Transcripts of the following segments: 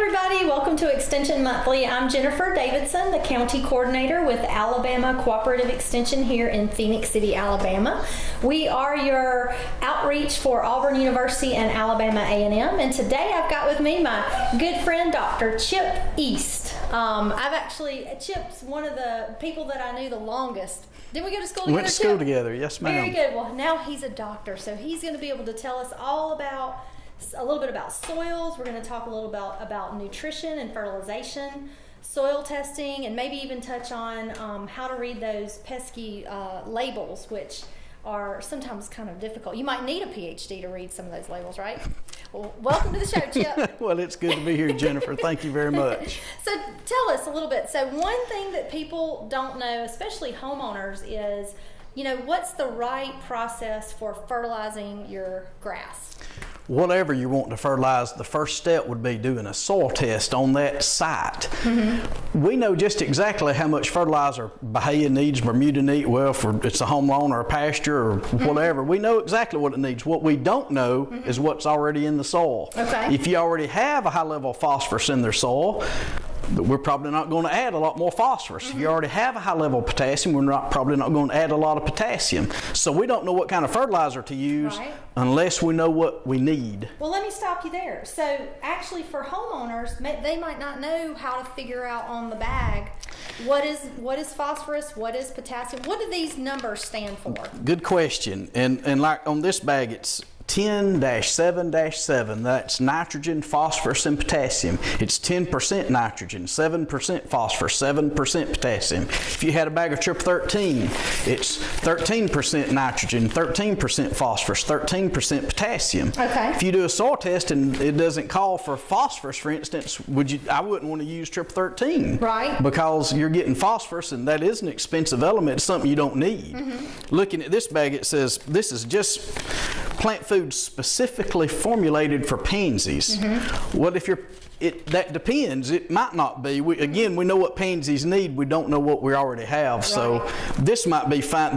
everybody, welcome to Extension Monthly. I'm Jennifer Davidson, the County Coordinator with Alabama Cooperative Extension here in Phoenix City, Alabama. We are your outreach for Auburn University and Alabama A&M, and today I've got with me my good friend Dr. Chip East. Chip's one of the people that I knew the longest. Didn't we go to school together? Went to school together, yes ma'am. Very good. Well, now he's a doctor, so he's going to be able to tell us all about a little bit about soils. We're going to talk a little about nutrition and fertilization, soil testing, and maybe even touch on how to read those pesky labels, which are sometimes kind of difficult. You might need a PhD to read some of those labels, right? Well, welcome to the show, Chip. Well, it's good to be here, Jennifer. Thank you very much. So tell us a little bit. So one thing that people don't know, especially homeowners, is, what's the right process for fertilizing your grass? Whatever you want to fertilize, the first step would be doing a soil test on that site. Mm-hmm. We know just exactly how much fertilizer Bahia needs, Bermuda needs, well, if it's a home lawn or a pasture or whatever, we know exactly what it needs. What we don't know is what's already in the soil. Okay. If you already have a high level of phosphorus in their soil, we're probably not going to add a lot more phosphorus. If you already have a high level of potassium, we're probably not going to add a lot of potassium. So we don't know what kind of fertilizer to use unless we know what we need. Well, let me stop you there. So actually for homeowners, they might not know how to figure out on the bag what is phosphorus, what is potassium, what do these numbers stand for? Good question. And like on this bag, it's 10-7-7, that's nitrogen, phosphorus, and potassium. It's 10% nitrogen, 7% phosphorus, 7% potassium. If you had a bag of triple 13, it's 13% nitrogen, 13% phosphorus, 13% potassium. Okay. If you do a soil test and it doesn't call for phosphorus, for instance, I wouldn't want to use triple 13. Right. Because you're getting phosphorus, and that is an expensive element. It's something you don't need. Looking at this bag, it says this is just plant food specifically formulated for pansies. What if that depends. It might not be. We know what pansies need. We don't know what we already have. Right. So this might be fine.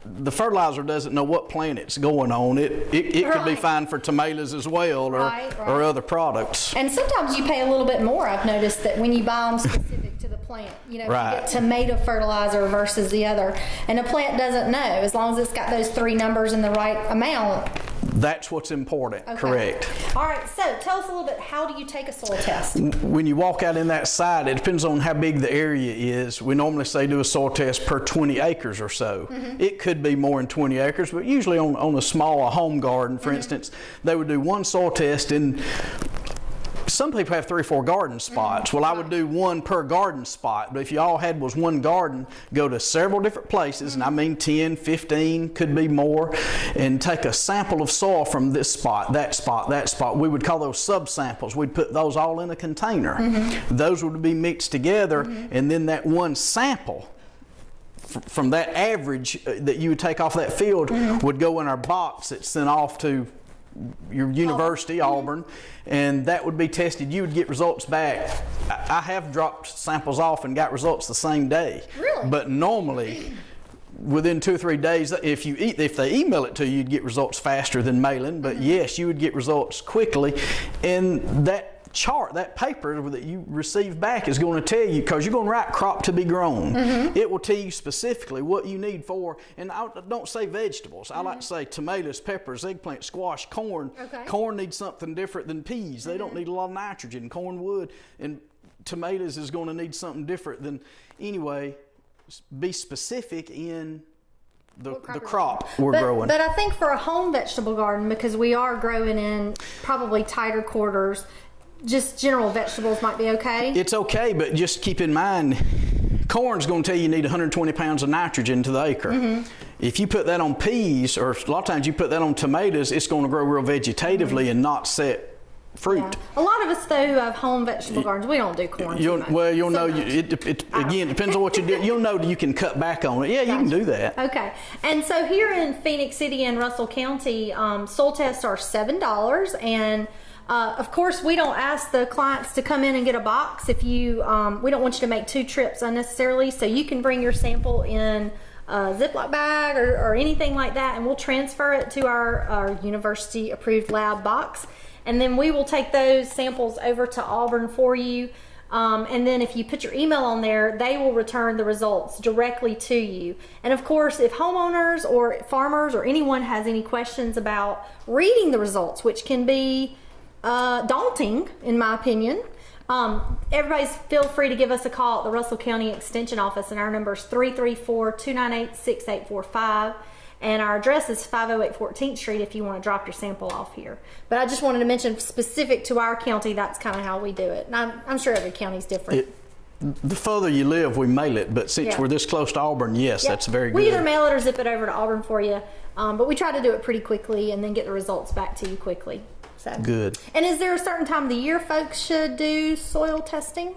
The fertilizer doesn't know what plant it's going on. It could be fine for tomatoes as well, or other products. And sometimes you pay a little bit more. I've noticed that when you buy them specific to the plant, you get tomato fertilizer versus the other, and the plant doesn't know. As long as it's got those three numbers in the right amount, that's what's important. Okay. Correct. All right, so tell us a little bit, how do you take a soil test? When you walk out in that site, it depends on how big the area is. We normally say do a soil test per 20 acres or so. It could be more than 20 acres, but usually on a small home garden, for instance, they would do one soil test, and some people have 3 or 4 garden spots. Well, I would do one per garden spot, but if you all had was one garden, go to several different places, and I mean 10, 15, could be more, and take a sample of soil from this spot, that spot, that spot. We would call those subsamples. We'd put those all in a container. Those would be mixed together, and then that one sample from that average that you would take off that field would go in our box that's sent off to your university, Auburn, and that would be tested. You would get results back. I have dropped samples off and got results the same day. Really? But normally, within 2 or 3 days, if they email it to you, you'd get results faster than mailing. But yes, you would get results quickly, and that chart, that paper that you receive back is going to tell you, because you're going to write crop to be grown. It will tell you specifically what you need for, and I don't say vegetables. I like to say tomatoes, peppers, eggplant, squash, corn. Corn needs something different than peas. They don't need a lot of nitrogen. Corn would, and tomatoes is going to need something different than, anyway, be specific in the crop we're growing. But I think for a home vegetable garden, because we are growing in probably tighter quarters, just general vegetables might be okay? It's okay, but just keep in mind, corn's going to tell you need 120 pounds of nitrogen to the acre. If you put that on peas, or a lot of times you put that on tomatoes, it's going to grow real vegetatively and not set fruit. Yeah. A lot of us, though, who have home vegetable gardens, we don't do corn. You'll know. Again, depends on what you do. You'll know that you can cut back on it. Yeah, you can do that. Okay. And so here in Phoenix City and Russell County, soil tests are $7, and of course, we don't ask the clients to come in and get a box. If you, we don't want you to make 2 trips unnecessarily, so you can bring your sample in a Ziploc bag or anything like that, and we'll transfer it to our university approved lab box. and then we will take those samples over to Auburn for you. And then if you put your email on there, they will return the results directly to you. And of course, if homeowners or farmers or anyone has any questions about reading the results, which can be daunting in my opinion, everybody's feel free to give us a call at the Russell County Extension Office, and our number is 334-298-6845. And our address is 508 14th Street if you want to drop your sample off here. But I just wanted to mention, specific to our county, that's kind of how we do it. And I'm sure every county's different. The further you live, we mail it. But since we're this close to Auburn, yes, that's very good. We either mail it or zip it over to Auburn for you. But we try to do it pretty quickly and then get the results back to you quickly. So. Good. And is there a certain time of the year folks should do soil testing?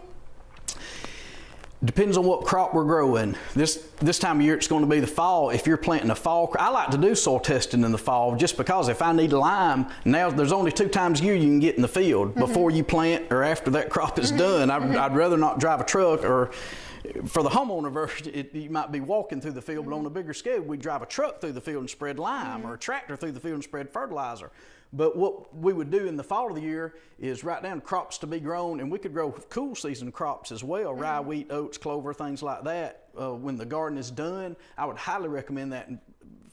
Depends on what crop we're growing. This time of year, it's going to be the fall. If you're planting a fall, I like to do soil testing in the fall just because if I need lime, now there's only 2 times a year you can get in the field, before you plant or after that crop is done. I'd rather not drive a truck, or for the homeowner version, you might be walking through the field, but on a bigger scale, we drive a truck through the field and spread lime, or a tractor through the field and spread fertilizer. But what we would do in the fall of the year is write down crops to be grown, and we could grow cool season crops as well, rye, wheat, oats, clover, things like that. When the garden is done, I would highly recommend that.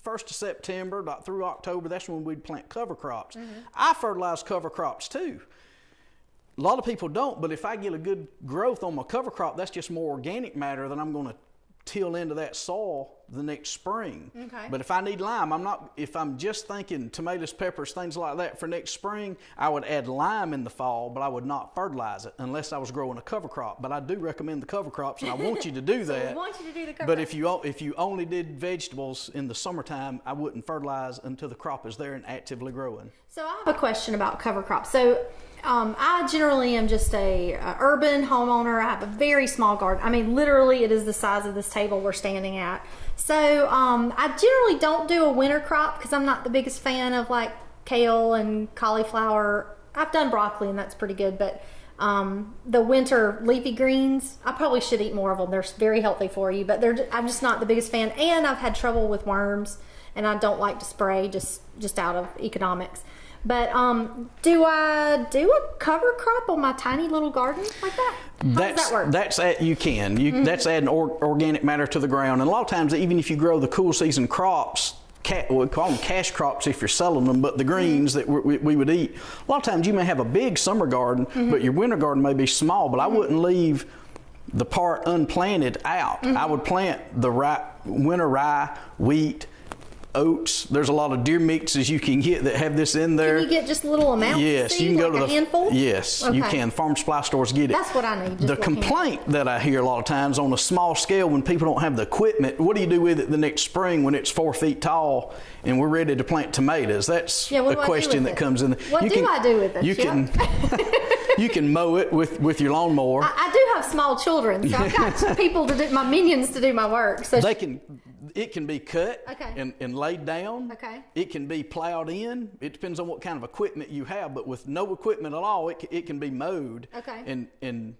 1st of September through October, that's when we'd plant cover crops. I fertilize cover crops too. A lot of people don't, but if I get a good growth on my cover crop, that's just more organic matter that I'm going to till into that soil the next spring. Okay. But if I need lime, if I'm just thinking tomatoes, peppers, things like that for next spring, I would add lime in the fall, but I would not fertilize it unless I was growing a cover crop. But I do recommend the cover crops, and I want you to do that. We want you to do the cover But crops. if you only did vegetables in the summertime, I wouldn't fertilize until the crop is there and actively growing. So I have a question about cover crops. So I generally am just a urban homeowner. I have a very small garden. I mean, literally, it is the size of this table we're standing at. So I generally don't do a winter crop because I'm not the biggest fan of like kale and cauliflower. I've done broccoli and that's pretty good, but the winter leafy greens, I probably should eat more of them. They're very healthy for you, but I'm just not the biggest fan. And I've had trouble with worms, and I don't like to spray just out of economics. But do I do a cover crop on my tiny little garden like that? How does that work? You can. That's adding organic matter to the ground. And a lot of times, even if you grow the cool season crops, we call them cash crops if you're selling them, but the greens that we would eat, a lot of times you may have a big summer garden, but your winter garden may be small. But I wouldn't leave the part unplanted out. I would plant the winter rye, wheat, oats. There's a lot of deer mixes you can get that have this in there. Can you get just little amounts? Yes, you can go to a handful? Yes, okay. You can. Farm supply stores get it. That's what I need. The complaint that I hear a lot of times on a small scale when people don't have the equipment, what do you do with it the next spring when it's 4 feet tall and we're ready to plant tomatoes? That's a question that comes in. What do I do with it? You can mow it with your lawnmower. I do have small children, so I've got people my minions to do my work. So it can be cut and laid down. Okay. It can be plowed in. It depends on what kind of equipment you have, but with no equipment at all, it can be mowed. Okay. And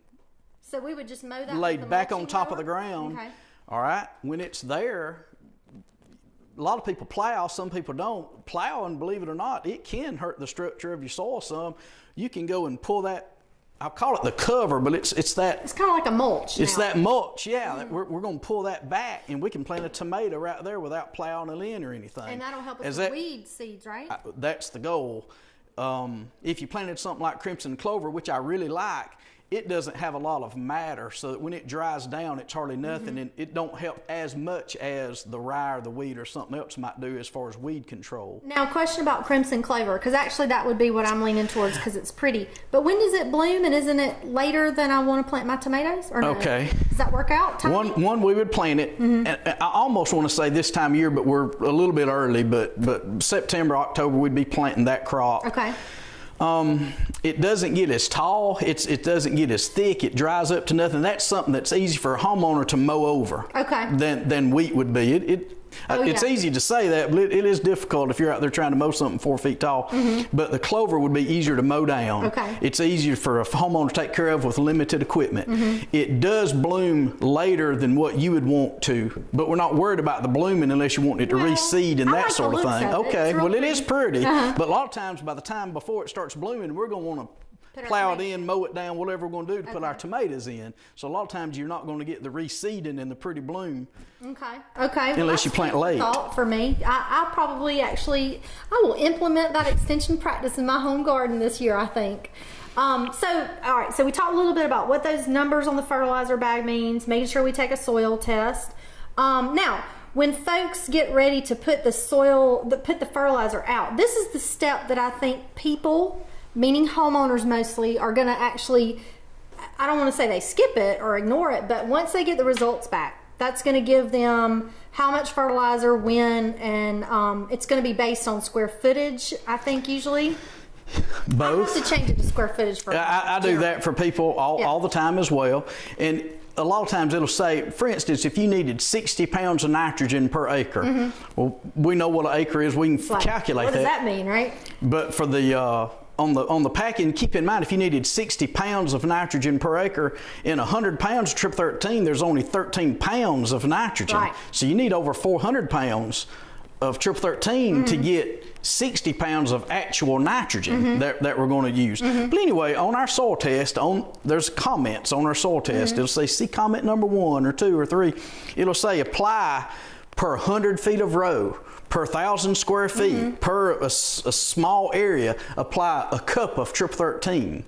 so we would just mow that laid back on top of the ground. Okay. All right. When it's there, a lot of people plow, some people don't. Plowing, believe it or not, it can hurt the structure of your soil some. You can go and pull that. I'll call it the cover, but it's that. It's kind of like a mulch. It's that mulch, yeah. We're going to pull that back, and we can plant a tomato right there without plowing it in or anything. And that'll help us with weed seeds, right? That's the goal. If you planted something like crimson clover, which I really like, it doesn't have a lot of matter, so that when it dries down, it's hardly nothing, and it don't help as much as the rye or the wheat or something else might do as far as weed control. Now, a question about crimson clover, because actually that would be what I'm leaning towards because it's pretty. But when does it bloom, and isn't it later than I want to plant my tomatoes? Or no? Okay. Does that work out? One we would plant it, and I almost want to say this time of year, but we're a little bit early, but September, October, we'd be planting that crop. Okay. It doesn't get as tall, it doesn't get as thick, it dries up to nothing. That's something that's easy for a homeowner to mow over than wheat would be. It's easy to say that, but it is difficult if you're out there trying to mow something 4 feet tall. But the clover would be easier to mow down. Okay. It's easier for a homeowner to take care of with limited equipment. It does bloom later than what you would want to, but we're not worried about the blooming unless you want it to reseed and that sort of thing. Okay, well, it is pretty, but a lot of times by the time before it starts blooming, we're going to want to plow it in, mow it down, whatever we're going to do to put our tomatoes in. So a lot of times you're not going to get the reseeding and the pretty bloom. Okay. Unless you plant late. Thought for me, I probably I will implement that extension practice in my home garden this year, I think. All right, so we talked a little bit about what those numbers on the fertilizer bag means, making sure we take a soil test. Now, when folks get ready to put the fertilizer out, this is the step that I think people, meaning homeowners mostly, are going to actually, I don't want to say they skip it or ignore it, but once they get the results back, that's going to give them how much fertilizer, when, and it's going to be based on square footage, I think, usually. Both. I have to change it to square footage for I do that for people all the time as well. And a lot of times it'll say, for instance, if you needed 60 pounds of nitrogen per acre, well, we know what an acre is. We can calculate that. What does that mean, right? But for the on the packing, keep in mind, if you needed 60 pounds of nitrogen per acre, in 100 pounds of Triple 13, there's only 13 pounds of nitrogen. Right. So you need over 400 pounds of Triple 13 to get 60 pounds of actual nitrogen that we're going to use. But anyway, on our soil test, there's comments on our soil test. It'll say, see comment number 1 or 2 or 3. It'll say apply per 100 feet of row, per 1,000 square feet, per a small area, apply a cup of Triple 13.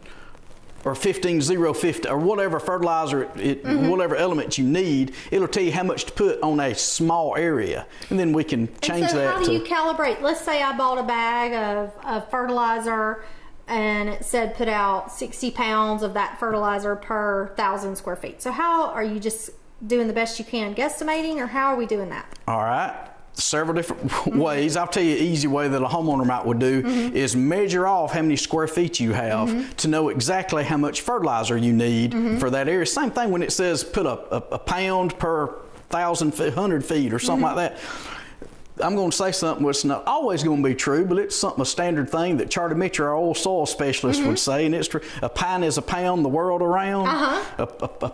Or 15050 or whatever fertilizer, whatever element you need, it'll tell you how much to put on a small area, and then we can change that. How do you calibrate? Let's say I bought a bag of fertilizer, and it said put out 60 pounds of that fertilizer per 1,000 square feet. So how are you just doing the best you can, guesstimating, or how are we doing that? All right. Several different ways. I'll tell you an easy way that a homeowner would do is measure off how many square feet you have to know exactly how much fertilizer you need for that area. Same thing when it says put a pound per 100 feet or something like that. I'm going to say something that's not always going to be true, but it's a standard thing that Charlie Mitchell, our old soil specialist, would say, and it's true. A pint is a pound the world around. A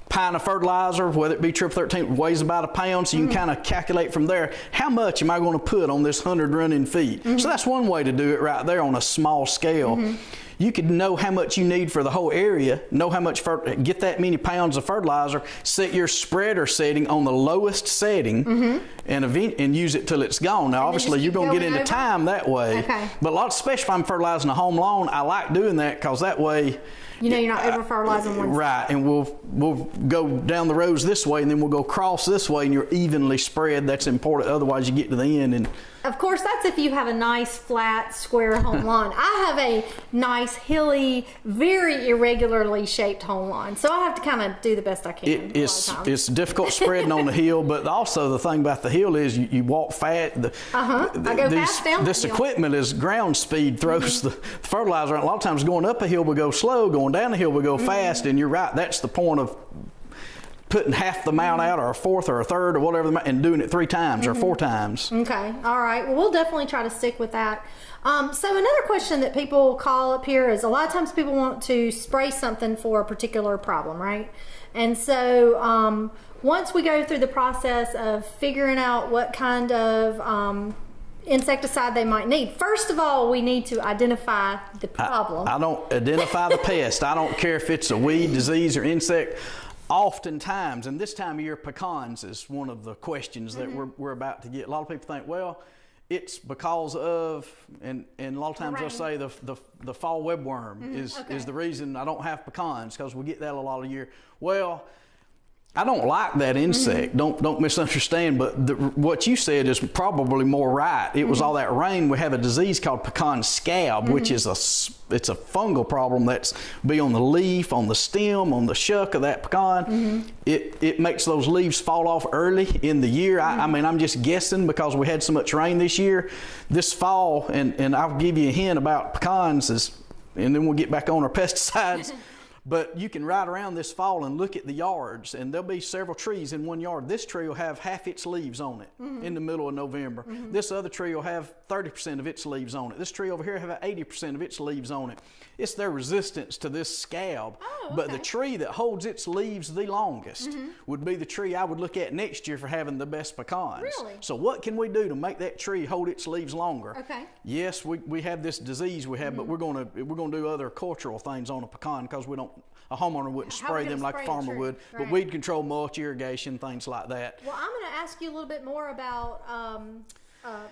pint of fertilizer, whether it be Triple 13, weighs about a pound, so you can kind of calculate from there, how much am I going to put on this 100 running feet? So that's one way to do it right there on a small scale. You could know how much you need for the whole area, know how much, get that many pounds of fertilizer, set your spreader setting on the lowest setting, and use it till it's gone. Now, obviously, you're going to get into time that way. But especially if I'm fertilizing a home lawn, I like doing that because that way, you know, you're not over fertilizing one. Right, and we'll go down the rows this way, and then we'll go across this way, and you're evenly spread. That's important. Otherwise, you get to the end and. Of course, that's if you have a nice, flat, square home lawn. I have a nice, hilly, very irregularly shaped home lawn, so I have to kind of do the best I can. It's difficult spreading on the hill, but also the thing about the hill is you walk fast. I go fast down this equipment is ground speed throws the fertilizer. A lot of times going up a hill we go slow, going down the hill we go fast, and you're right. That's the point of putting half the amount out, or a fourth or a third or whatever, and doing it 3 times or 4 times. Okay, all right. Well, we'll definitely try to stick with that. So another question that people call up here is a lot of times people want to spray something for a particular problem, right? And so once we go through the process of figuring out what kind of insecticide they might need, first of all, we need to identify the problem. I don't identify the pest. I don't care if it's a weed, disease, or insect. Oftentimes, and this time of year, pecans is one of the questions that we're about to get. A lot of people think, well, it's because of, and a lot of times they'll say the fall webworm is the reason I don't have pecans, because we get that a lot of year. Well, I don't like that insect. Don't misunderstand, but what you said is probably more right. It was all that rain. We have a disease called Pecan Scab, which is it's a fungal problem that's be on the leaf, on the stem, on the shuck of that pecan. It makes those leaves fall off early in the year. I mean, I'm just guessing because we had so much rain this year. This fall, and I'll give you a hint about pecans, and then we'll get back on our pesticides. But you can ride around this fall and look at the yards, and there'll be several trees in one yard. This tree will have half its leaves on it in the middle of November. This other tree will have 30% of its leaves on it. This tree over here will have 80% of its leaves on it. It's their resistance to this scab. Oh, okay. But the tree that holds its leaves the longest would be the tree I would look at next year for having the best pecans. Really? So what can we do to make that tree hold its leaves longer? Okay. Yes, we have this disease we have, but we're gonna do other cultural things on a pecan because a homeowner wouldn't spray them like a farmer would. Right. But weed control, mulch, irrigation, things like that. Well, I'm going to ask you a little bit more about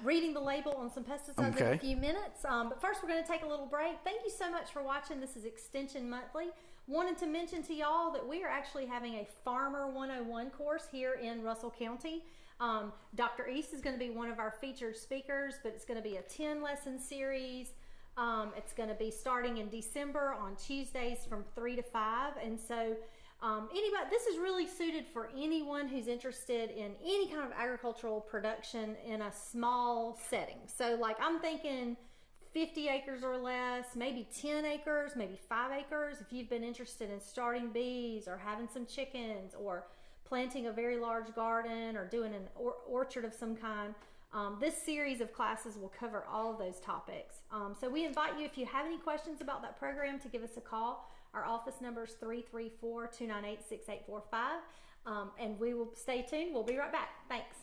reading the label on some pesticides in a few minutes. But first, we're going to take a little break. Thank you so much for watching. This is Extension Monthly. Wanted to mention to y'all that we are actually having a Farmer 101 course here in Russell County. Dr. East is going to be one of our featured speakers, but it's going to be a 10-lesson series. It's going to be starting in December on Tuesdays from 3 to 5. And so this is really suited for anyone who's interested in any kind of agricultural production in a small setting. So like I'm thinking 50 acres or less, maybe 10 acres, maybe 5 acres. If you've been interested in starting bees or having some chickens or planting a very large garden or doing an orchard of some kind, this series of classes will cover all of those topics. So we invite you, if you have any questions about that program, to give us a call. Our office number is 334-298-6845. And we will stay tuned. We'll be right back. Thanks.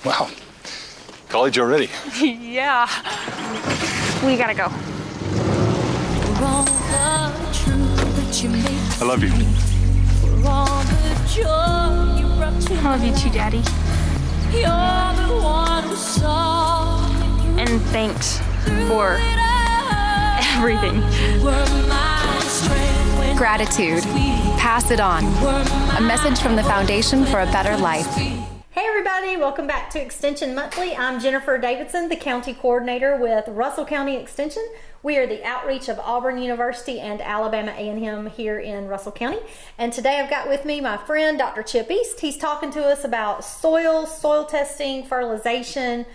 Wow. College already? Yeah. We gotta go. I love you. I love you too, Daddy. And thanks for everything. Gratitude. Pass it on. A message from the Foundation for a Better Life. Hey everybody, welcome back to Extension Monthly. I'm Jennifer Davidson, the County Coordinator with Russell County Extension. We are the outreach of Auburn University and Alabama A&M here in Russell County. And today I've got with me my friend, Dr. Chip East. He's talking to us about soil testing, fertilization,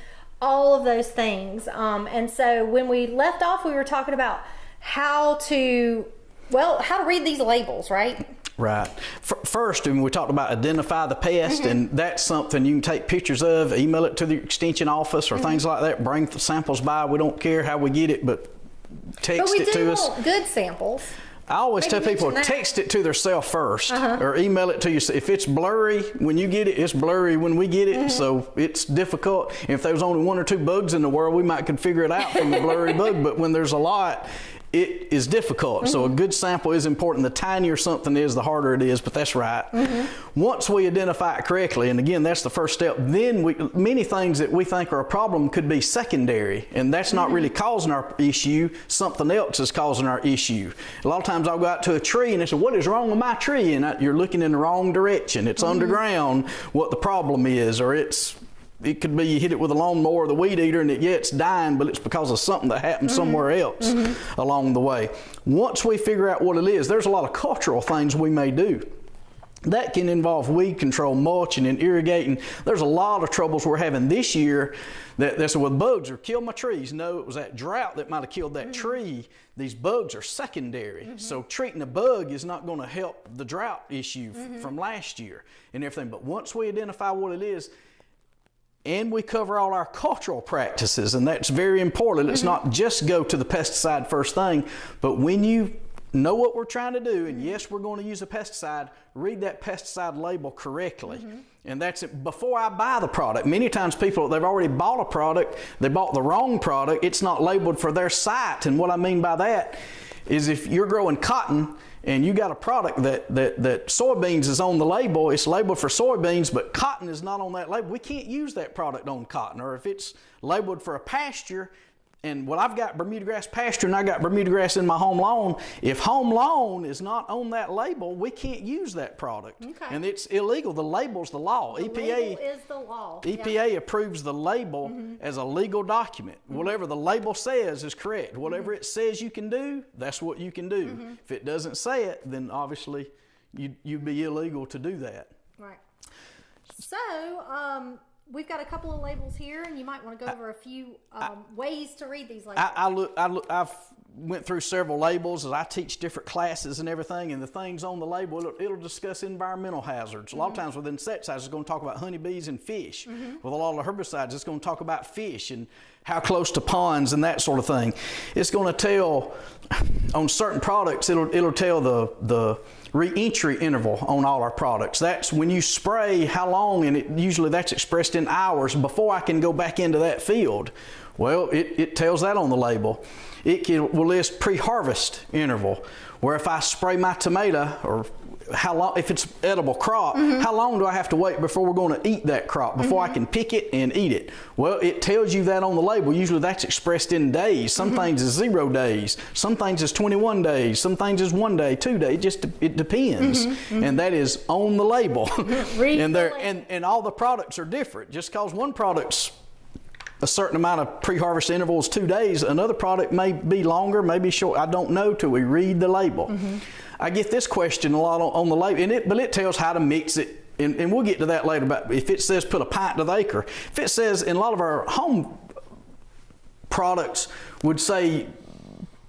all of those things. And so when we left off, we were talking about how to read these labels, right? Right. First, we talked about identify the pest, and that's something you can take pictures of, email it to the extension office or things like that. Bring the samples by. We don't care how we get it, but text it to us. But we do want good samples. I always tell people, text it to themselves first or email it to you. If it's blurry when you get it, it's blurry when we get it, so it's difficult. If there was only 1 or 2 bugs in the world, we might figure it out from the blurry bug, but when there's a lot, it is difficult. So a good sample is important. The tinier something is, the harder it is, but that's right. Once we identify it correctly, and again, that's the first step, then many things that we think are a problem could be secondary, and that's not really causing our issue. Something else is causing our issue. A lot of times I'll go out to a tree and they say, what is wrong with my tree? And you're looking in the wrong direction. It's underground what the problem is, or it could be you hit it with a lawnmower or the weed eater and it's dying, but it's because of something that happened somewhere else along the way. Once we figure out what it is, there's a lot of cultural things we may do. That can involve weed control, mulching, and irrigating. There's a lot of troubles we're having this year that's with bugs or kill my trees. No, it was that drought that might have killed that tree. These bugs are secondary. So treating a bug is not going to help the drought issue from last year and everything. But once we identify what it is, and we cover all our cultural practices, and that's very important. It's not just go to the pesticide first thing, but when you know what we're trying to do, and yes, we're going to use a pesticide, read that pesticide label correctly. And that's it before I buy the product. Many times people, they've already bought a product, they bought the wrong product, it's not labeled for their site. And what I mean by that is if you're growing cotton and you got a product that soybeans is on the label, it's labeled for soybeans, but cotton is not on that label, we can't use that product on cotton. Or if it's labeled for a pasture, and I've got Bermuda grass pasture and I got Bermuda grass in my home lawn. If home lawn is not on that label, we can't use that product. And it's illegal. The label's the law. The label is the law. EPA approves the label as a legal document. Whatever the label says is correct. Whatever it says you can do, that's what you can do. If it doesn't say it, then obviously you'd be illegal to do that. Right. So, we've got a couple of labels here, and you might want to go over a few ways to read these labels. I've went through several labels as I teach different classes and everything, and the things on the label, it'll discuss environmental hazards. A lot of times with insecticides, it's going to talk about honeybees and fish. With a lot of the herbicides, it's going to talk about fish and how close to ponds and that sort of thing. It's going to tell, on certain products, it'll tell the re-entry interval on all our products. That's when you spray, how long, and usually that's expressed in hours before I can go back into that field. Well, it tells that on the label. Will list pre-harvest interval, where if I spray my tomato, or how long, if it's edible crop, how long do I have to wait before we're going to eat that crop, before I can pick it and eat it? Well, it tells you that on the label. Usually that's expressed in days. Some things is 0 days. Some things is 21 days. Some things is 1 day, 2 days. It depends. And that is on the label. And all the products are different. Just because one product's a certain amount of pre-harvest intervals, 2 days, another product may be longer, may be short. I don't know till we read the label. I get this question a lot on the label, but it tells how to mix it, and we'll get to that later. But if it says put a pint to the acre, if it says, in a lot of our home products would say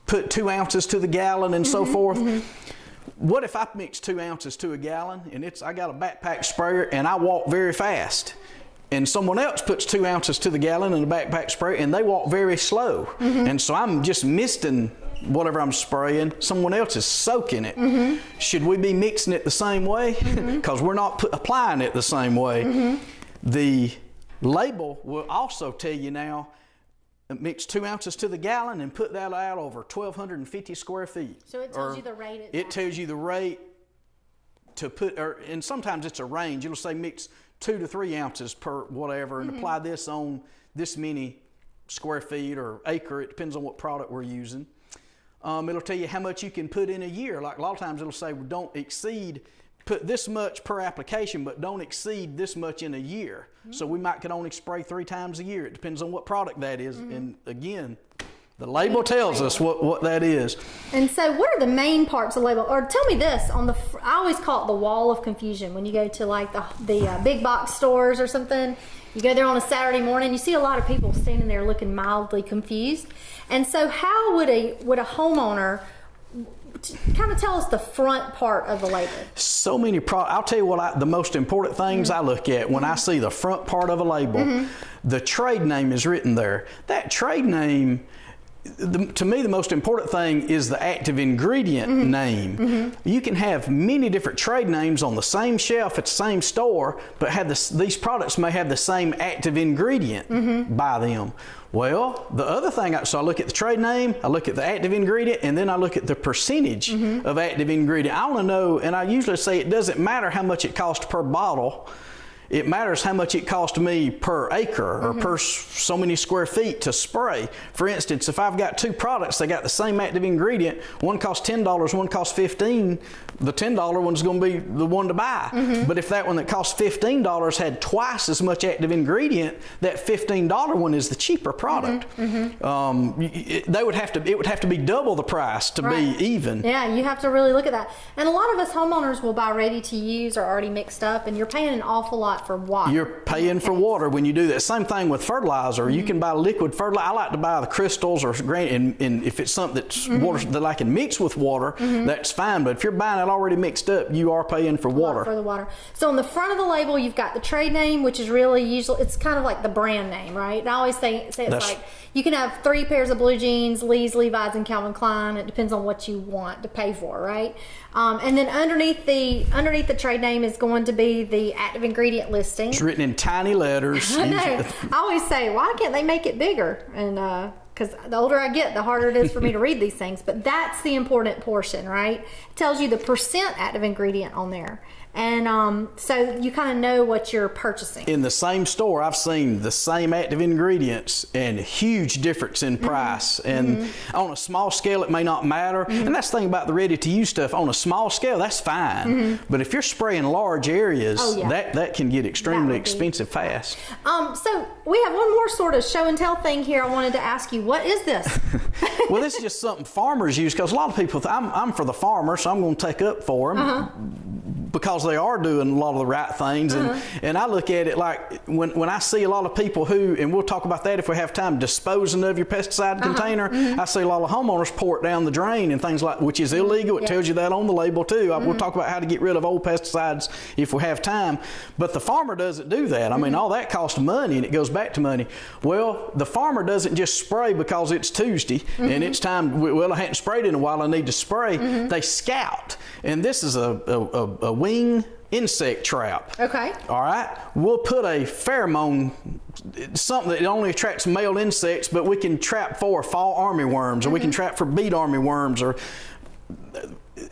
put 2 ounces to the gallon and so forth. What if I mix 2 ounces to a gallon, and I got a backpack sprayer and I walk very fast, and someone else puts 2 ounces to the gallon in a backpack sprayer and they walk very slow, and so I'm just misting whatever I'm spraying, someone else is soaking it. Should we be mixing it the same way? Because we're not applying it the same way. The label will also tell you now, mix 2 ounces to the gallon and put that out over 1,250 square feet. So it tells you the rate. It tells you the rate to put, and sometimes it's a range. It'll say mix 2 to 3 ounces per whatever, and apply this on this many square feet or acre. It depends on what product we're using. It'll tell you how much you can put in a year. Like a lot of times it'll say, well, don't exceed, put this much per application, but don't exceed this much in a year. So we could only spray 3 times a year. It depends on what product that is. And again, the label tells us what that is. And so what are the main parts of the label? Or tell me this, I always call it the wall of confusion. When you go to like the big box stores or something, you go there on a Saturday morning, you see a lot of people standing there looking mildly confused. And so how would a homeowner kind of tell us the front part of the label? So many I'll tell you what the most important things I look at when I see the front part of a label. The trade name is written there. That trade name, to me, the most important thing is the active ingredient name. You can have many different trade names on the same shelf at the same store, but these products may have the same active ingredient by them. Well, the other thing, so I look at the trade name, I look at the active ingredient, and then I look at the percentage of active ingredient. I want to know, and I usually say it doesn't matter how much it costs per bottle. It matters how much it cost me per acre or per so many square feet to spray. For instance, if I've got 2 products, they got the same active ingredient, one costs $10, one costs $15, the $10 one's going to be the one to buy. But if that one that costs $15 had twice as much active ingredient, that $15 one is the cheaper product. It would have to be double the price to be even. Yeah, you have to really look at that. And a lot of us homeowners will buy ready to use or already mixed up, and you're paying an awful lot for water. You're paying for water when you do that. Same thing with fertilizer. You can buy liquid fertilizer. I like to buy the crystals, or and if it's something that's water that I can mix with water, that's fine. But if you're buying it already mixed up, you are paying for water. For the water. So on the front of the label, you've got the trade name, which is really usually, it's kind of like the brand name, right? And I always say it's like, you can have 3 pairs of blue jeans, Lee's, Levi's, and Calvin Klein. It depends on what you want to pay for, right? And then underneath the trade name is going to be the active ingredient listing. It's written in tiny letters. I know. I always say, why can't they make it bigger? And because the older I get, the harder it is for me to read these things. But that's the important portion, right? It tells you the percent active ingredient on there. And so you kind of know what you're purchasing. In the same store, I've seen the same active ingredients and huge difference in price. And on a small scale, it may not matter. And that's the thing about the ready-to-use stuff. On a small scale, that's fine. But if you're spraying large areas, that can get extremely expensive fast. So we have one more sort of show and tell thing here I wanted to ask you. What is this? Well, this is just something farmers use, because a lot of people, I'm for the farmer, so I'm going to take up for them. because they are doing a lot of the right things. And I look at it like when I see a lot of people who, and we'll talk about that if we have time, disposing of your pesticide container, I see a lot of homeowners pour it down the drain and things like, which is illegal. It tells you that on the label too. We'll talk about how to get rid of old pesticides if we have time. But the farmer doesn't do that. I mean, all that costs money, and it goes back to money. Well, the farmer doesn't just spray because it's Tuesday and it's time, well, I hadn't sprayed in a while, I need to spray. They scout. And this is a wing insect trap. Okay. All right. We'll put a pheromone, something that only attracts male insects, but we can trap for fall armyworms, or we can trap for beet armyworms, or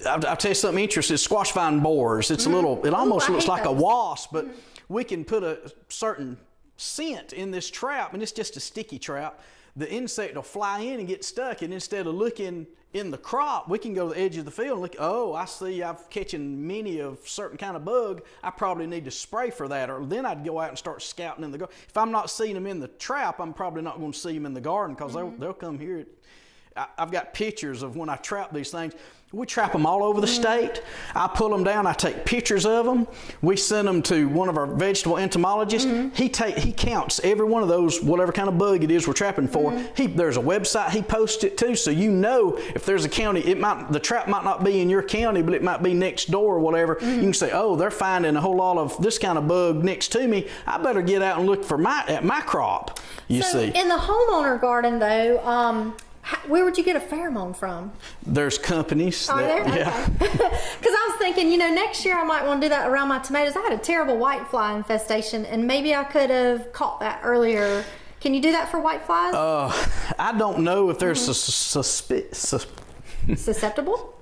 I'll tell you something interesting. Squash vine borers. It's a little, it almost looks like a wasp, but we can put a certain scent in this trap, and it's just a sticky trap. The insect will fly in and get stuck, and instead of looking in the crop, we can go to the edge of the field and look, oh, I see I'm catching many of certain kind of bug. I probably need to spray for that. Or then I'd go out and start scouting in the garden. If I'm not seeing them in the trap, I'm probably not going to see them in the garden, because they'll come here. I've got pictures of when I trap these things. We trap them all over the state. I pull them down. I take pictures of them. We send them to one of our vegetable entomologists. He counts every one of those, whatever kind of bug it is we're trapping for. There's a website he posts it to, so you know if there's a county, the trap might not be in your county, but it might be next door or whatever. You can say, oh, they're finding a whole lot of this kind of bug next to me. I better get out and look for at my crop. You see. In the homeowner garden, though, where would you get a pheromone from? There's companies. Are there? Yeah. Because I was thinking, next year I might want to do that around my tomatoes. I had a terrible white fly infestation, and maybe I could have caught that earlier. Can you do that for white flies? I don't know if they're susceptible.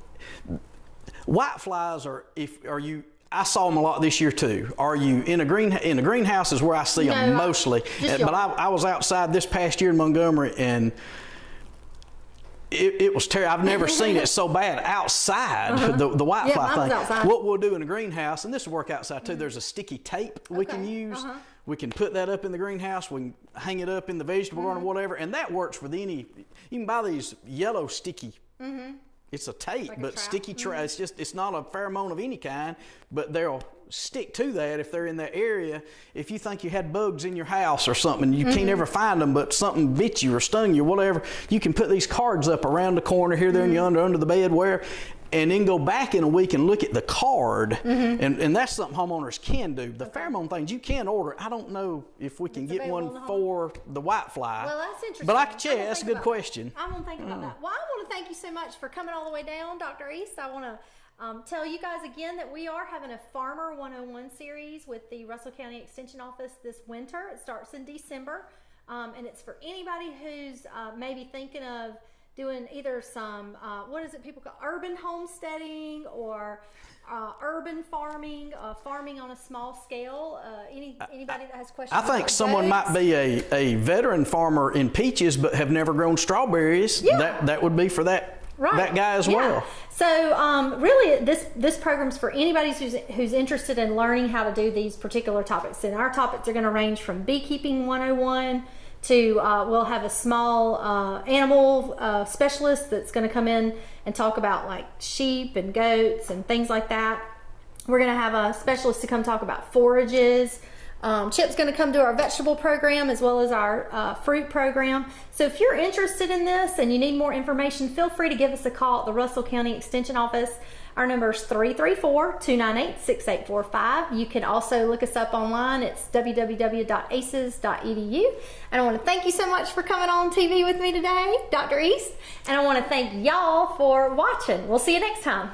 White flies I saw them a lot this year too. Are you in a greenhouse is where I see them mostly. But I was outside this past year in Montgomery, and it was terrible. I've never seen it so bad outside, the white fly thing. Outside. What we'll do in a greenhouse, and this will work outside too, there's a sticky tape we can use. We can put that up in the greenhouse. We can hang it up in the vegetable garden or whatever, and that works with any. You can buy these yellow sticky. It's a tape, like but sticky trap. It's not a pheromone of any kind, but they'll stick to that if they're in that area. If you think you had bugs in your house or something, you can't ever find them, but something bit you or stung you, whatever, you can put these cards up around the corner here, there, and under the bed, where, and then go back in a week and look at the card, and that's something homeowners can do. The pheromone things you can order. I don't know if we can get one for the white fly. Well, that's interesting. But I can check. That's a good question. I'm going to think about that. Well, I want to thank you so much for coming all the way down, Dr. East. I want to tell you guys again that we are having a Farmer 101 series with the Russell County Extension Office this winter. It starts in December, and it's for anybody who's maybe thinking of doing either some, what is it people call urban homesteading, or urban farming, farming on a small scale. Anybody that has questions? I think someone might be a veteran farmer in peaches but have never grown strawberries. That would be for that. Right. That guy as well. So really this program's for anybody who's interested in learning how to do these particular topics. And our topics are going to range from beekeeping 101 to we'll have a small animal specialist that's going to come in and talk about like sheep and goats and things like that. We're going to have a specialist to come talk about forages. Chip's going to come to our vegetable program as well as our fruit program. So if you're interested in this and you need more information, feel free to give us a call at the Russell County Extension Office. Our number is 334-298-6845. You can also look us up online. It's www.aces.edu. And I want to thank you so much for coming on TV with me today, Dr. East. And I want to thank y'all for watching. We'll see you next time.